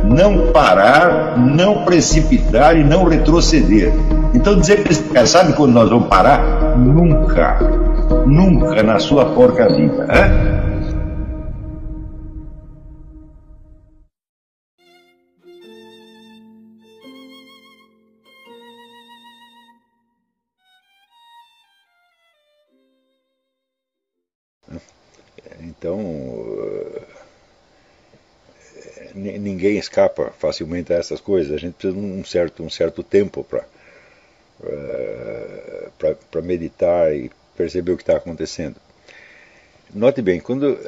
não parar, não precipitar e não retroceder. Então dizer para esse cara, sabe quando nós vamos parar? Nunca, nunca na sua porca vida, né? Então, ninguém escapa facilmente a essas coisas. A gente precisa de um certo tempo para meditar e perceber o que está acontecendo. Note bem, quando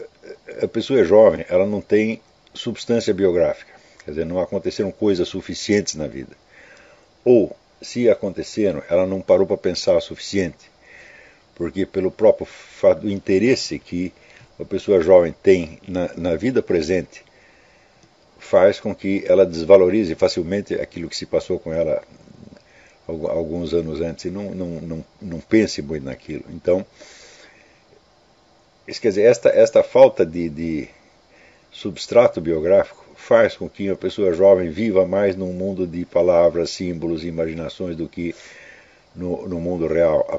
a pessoa é jovem, ela não tem substância biográfica. Quer dizer, não aconteceram coisas suficientes na vida. Ou, se aconteceram, ela não parou para pensar o suficiente. Porque pelo próprio fato do interesse que a pessoa jovem tem na vida presente, faz com que ela desvalorize facilmente aquilo que se passou com ela alguns anos antes e não pense muito naquilo. Então, isso quer dizer, esta falta de substrato biográfico faz com que a pessoa jovem viva mais num mundo de palavras, símbolos e imaginações do que no mundo real. A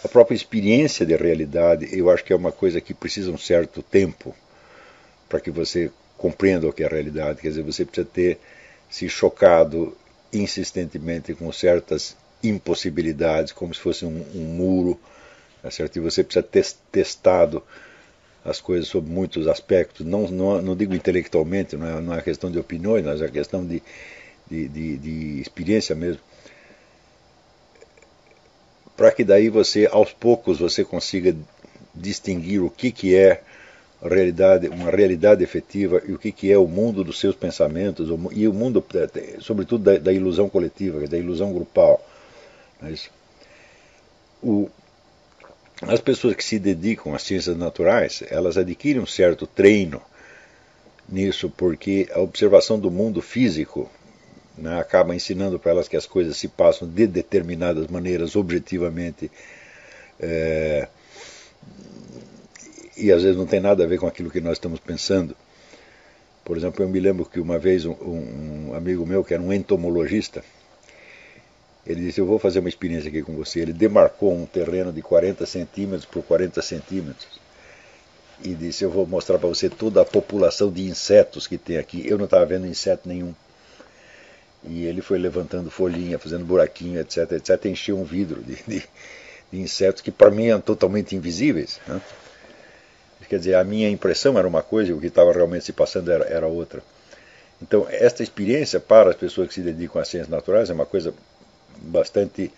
própria experiência de realidade, eu acho que é uma coisa que precisa um certo tempo para que você compreenda o que é a realidade. Quer dizer, você precisa ter se chocado insistentemente com certas impossibilidades, como se fosse um muro, tá certo? E você precisa ter testado as coisas sob muitos aspectos, não digo intelectualmente, não é questão de opiniões, mas é questão de experiência mesmo, para que daí você, aos poucos, você consiga distinguir o que é a realidade, uma realidade efetiva e o que é o mundo dos seus pensamentos e o mundo, sobretudo, da ilusão coletiva, da ilusão grupal. Não é isso? As pessoas que se dedicam às ciências naturais, elas adquirem um certo treino nisso, porque a observação do mundo físico, né, acaba ensinando para elas que as coisas se passam de determinadas maneiras objetivamente, e às vezes não tem nada a ver com aquilo que nós estamos pensando. Por exemplo, eu me lembro que uma vez um amigo meu, que era um entomologista, ele disse: eu vou fazer uma experiência aqui com você. Ele demarcou um terreno de 40 centímetros por 40 centímetros e disse: eu vou mostrar para você toda a população de insetos que tem aqui. Eu não estava vendo inseto nenhum. E ele foi levantando folhinha, fazendo buraquinho, etc, etc, encheu um vidro de insetos que para mim eram totalmente invisíveis, né? Quer dizer, a minha impressão era uma coisa e o que estava realmente se passando era outra. Então, esta experiência para as pessoas que se dedicam às ciências naturais é uma coisa bastante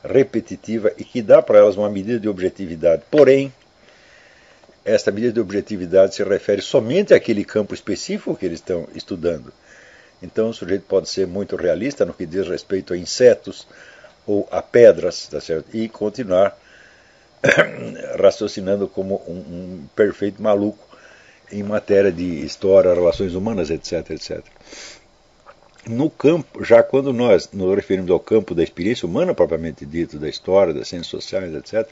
repetitiva e que dá para elas uma medida de objetividade. Porém, esta medida de objetividade se refere somente àquele campo específico que eles estão estudando. Então o sujeito pode ser muito realista no que diz respeito a insetos ou a pedras, tá certo? E continuar raciocinando como um perfeito maluco em matéria de história, relações humanas, etc, etc. No campo, já quando nós nos referimos ao campo da experiência humana propriamente dito, da história, das ciências sociais, etc.,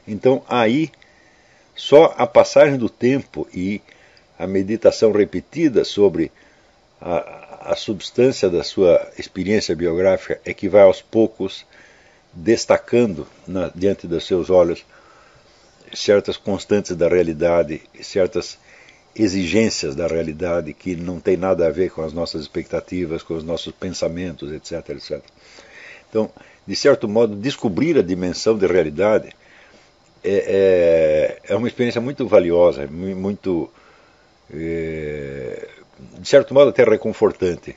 então aí só a passagem do tempo e a meditação repetida sobre a substância da sua experiência biográfica é que vai aos poucos destacando diante dos seus olhos certas constantes da realidade, certas exigências da realidade que não tem nada a ver com as nossas expectativas, com os nossos pensamentos, etc, etc. Então, de certo modo, descobrir a dimensão de realidade é uma experiência muito valiosa, muito, de certo modo, até reconfortante.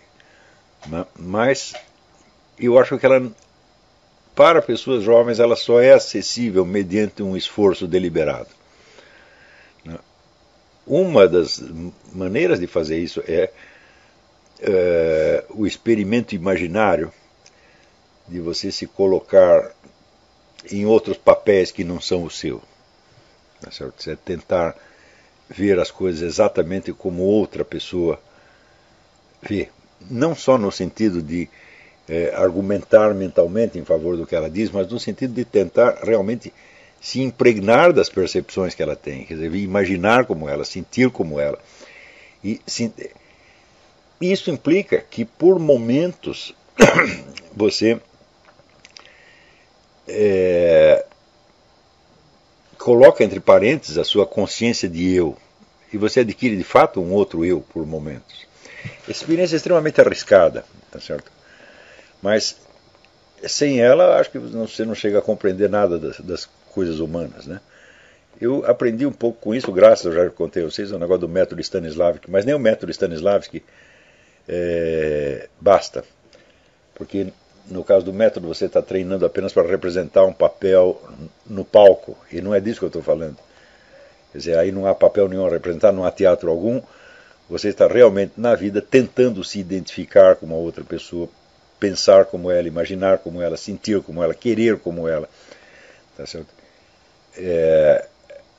Né? Mas eu acho que ela, para pessoas jovens, ela só é acessível mediante um esforço deliberado. Né? Uma das maneiras de fazer isso é o experimento imaginário de você se colocar em outros papéis que não são o seu. Tá certo? Você tentar ver as coisas exatamente como outra pessoa vê. Não só no sentido de argumentar mentalmente em favor do que ela diz, mas no sentido de tentar realmente se impregnar das percepções que ela tem, quer dizer, imaginar como ela, sentir como ela. E Isso implica que, por momentos, você coloca entre parênteses a sua consciência de eu, e você adquire de fato um outro eu por momentos. Essa experiência é extremamente arriscada, tá certo? Mas sem ela, acho que você não chega a compreender nada das coisas humanas, né? Eu aprendi um pouco com isso, graças, eu já contei a vocês, o negócio do método Stanislavski, mas nem o método Stanislavski basta, porque no caso do método você está treinando apenas para representar um papel no palco, e não é disso que eu estou falando. Quer dizer, aí não há papel nenhum a representar, não há teatro algum, você está realmente na vida tentando se identificar com uma outra pessoa, pensar como ela, imaginar como ela, sentir como ela, querer como ela, tá certo?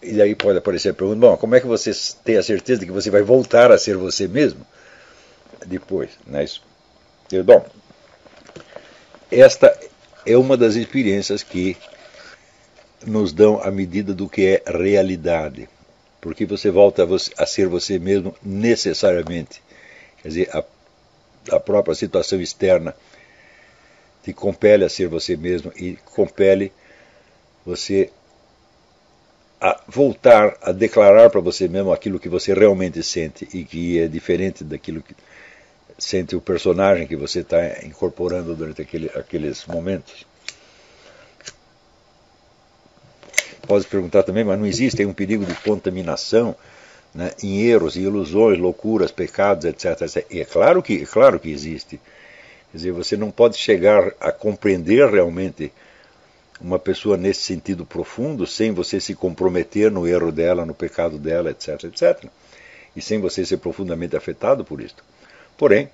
E daí pode aparecer a pergunta, bom, como é que você tem a certeza de que você vai voltar a ser você mesmo depois, né? Bom, esta é uma das experiências que nos dão a medida do que é realidade, porque você volta a ser você mesmo necessariamente. Quer dizer, a própria situação externa te compele a ser você mesmo e compele você a voltar a declarar para você mesmo aquilo que você realmente sente e que é diferente daquilo que sente o personagem que você está incorporando durante aqueles momentos. Pode perguntar também, mas não existe um perigo de contaminação, né, em erros, ilusões, loucuras, pecados, etc, etc. E é claro que existe. Quer dizer, você não pode chegar a compreender realmente uma pessoa nesse sentido profundo sem você se comprometer no erro dela, no pecado dela, etc, etc. E sem você ser profundamente afetado por isso. Porém,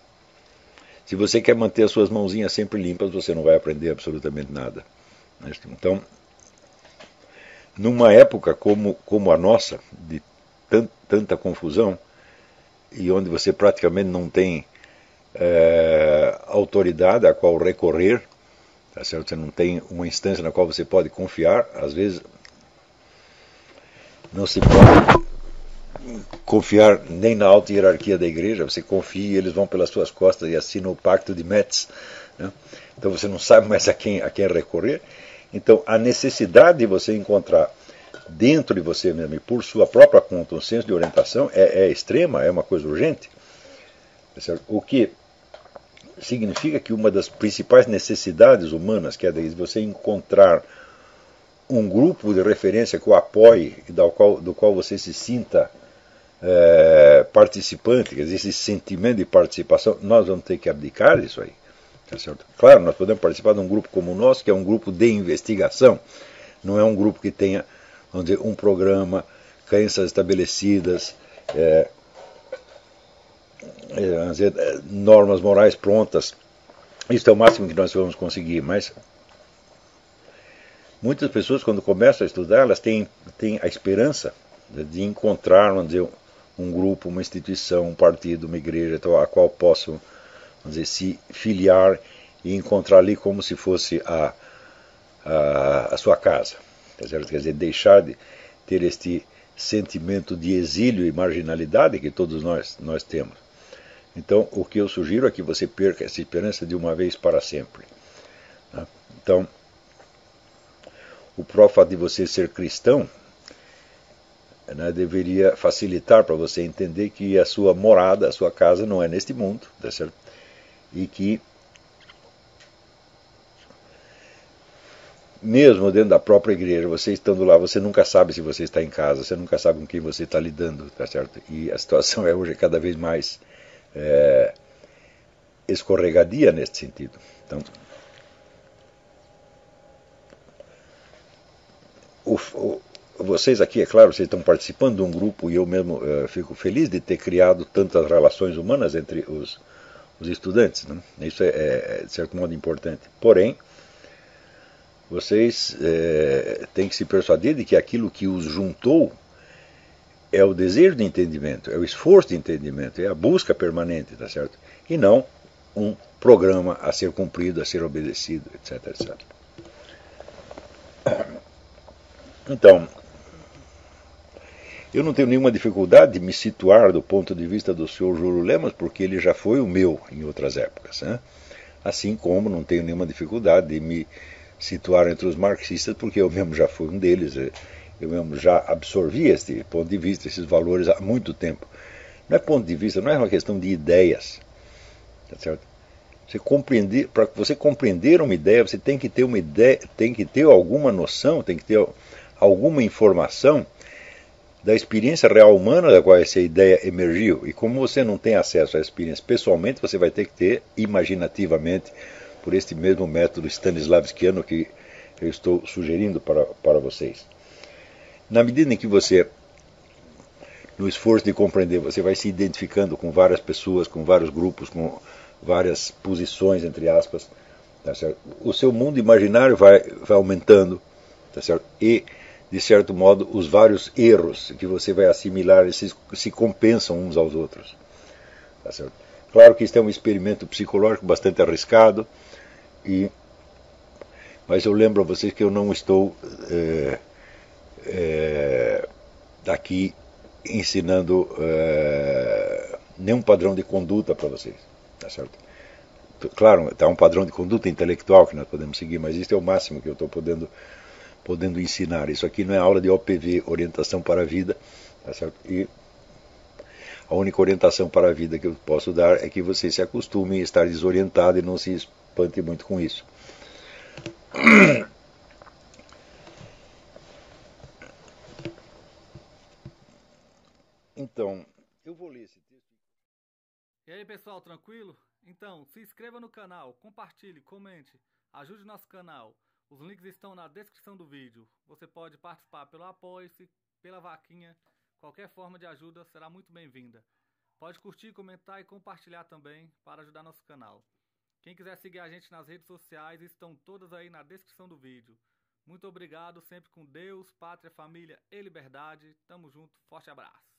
se você quer manter as suas mãozinhas sempre limpas, você não vai aprender absolutamente nada. Então, numa época como a nossa, de tanta confusão, e onde você praticamente não tem autoridade a qual recorrer, tá certo? Você não tem uma instância na qual você pode confiar, às vezes não se pode confiar nem na alta hierarquia da igreja, você confia e eles vão pelas suas costas e assinam o pacto de Metz, né? Então você não sabe mais a quem recorrer. Então a necessidade de você encontrar dentro de você mesmo e por sua própria conta um senso de orientação é extrema, é uma coisa urgente, tá certo? O que significa que uma das principais necessidades humanas, que é de você encontrar um grupo de referência que o apoie e do qual você se sinta participante, quer dizer, esse sentimento de participação, nós vamos ter que abdicar disso aí. Tá certo? Claro, nós podemos participar de um grupo como o nosso, que é um grupo de investigação, não é um grupo que tenha, vamos dizer, um programa, crenças estabelecidas, vamos dizer, normas morais prontas. Isso é o máximo que nós vamos conseguir, mas muitas pessoas, quando começam a estudar, elas têm a esperança de encontrar, vamos dizer, um grupo, uma instituição, um partido, uma igreja, a qual possam, vamos dizer, se filiar e encontrar ali como se fosse a sua casa. Tá certo? Quer dizer, deixar de ter este sentimento de exílio e marginalidade que todos nós temos. Então, o que eu sugiro é que você perca essa esperança de uma vez para sempre. Tá? Então, o próprio fato de você ser cristão, né, deveria facilitar para você entender que a sua morada, a sua casa não é neste mundo, tá certo? E que mesmo dentro da própria igreja, você estando lá, você nunca sabe se você está em casa, você nunca sabe com quem você está lidando, tá certo? E a situação hoje cada vez mais escorregadia nesse sentido. Então, vocês aqui, é claro, vocês estão participando de um grupo e eu mesmo fico feliz de ter criado tantas relações humanas entre os estudantes, né? Isso é de certo modo importante. Porém, vocês têm que se persuadir de que aquilo que os juntou é o desejo de entendimento, é o esforço de entendimento, é a busca permanente, tá certo? E não um programa a ser cumprido, a ser obedecido, etc, etc. Então, Eu não tenho nenhuma dificuldade de me situar do ponto de vista do senhor Júlio Lemas, porque ele já foi o meu em outras épocas, né? Assim como não tenho nenhuma dificuldade de me situar entre os marxistas, porque eu mesmo já fui um deles, eu mesmo já absorvi este ponto de vista, esses valores há muito tempo. Não é ponto de vista, não é uma questão de ideias, tá certo? Para você compreender uma ideia, você tem que ter uma ideia, tem que ter alguma noção, tem que ter alguma informação da experiência real humana da qual essa ideia emergiu. E como você não tem acesso à experiência pessoalmente, você vai ter que ter imaginativamente, por este mesmo método stanislavskiano que eu estou sugerindo para vocês. Na medida em que você, no esforço de compreender, você vai se identificando com várias pessoas, com vários grupos, com várias posições, entre aspas, tá certo? O seu mundo imaginário vai aumentando, tá certo? E, de certo modo, os vários erros que você vai assimilar se compensam uns aos outros. Tá certo? Claro que isso é um experimento psicológico bastante arriscado, mas eu lembro a vocês que eu não estou aqui ensinando nenhum padrão de conduta para vocês. Tá certo? Claro, está um padrão de conduta intelectual que nós podemos seguir, mas isso é o máximo que eu estou podendo ensinar. Isso aqui não é aula de OPV, orientação para a vida, tá certo? E a única orientação para a vida que eu posso dar é que você se acostume a estar desorientado e não se espante muito com isso. Então, eu vou ler esse texto. E aí, pessoal, tranquilo? Então, se inscreva no canal, compartilhe, comente, ajude nosso canal. Os links estão na descrição do vídeo. Você pode participar pelo Apoie-se, pela vaquinha. Qualquer forma de ajuda será muito bem-vinda. Pode curtir, comentar e compartilhar também para ajudar nosso canal. Quem quiser seguir a gente nas redes sociais, estão todas aí na descrição do vídeo. Muito obrigado, sempre com Deus, pátria, família e liberdade. Tamo junto, forte abraço.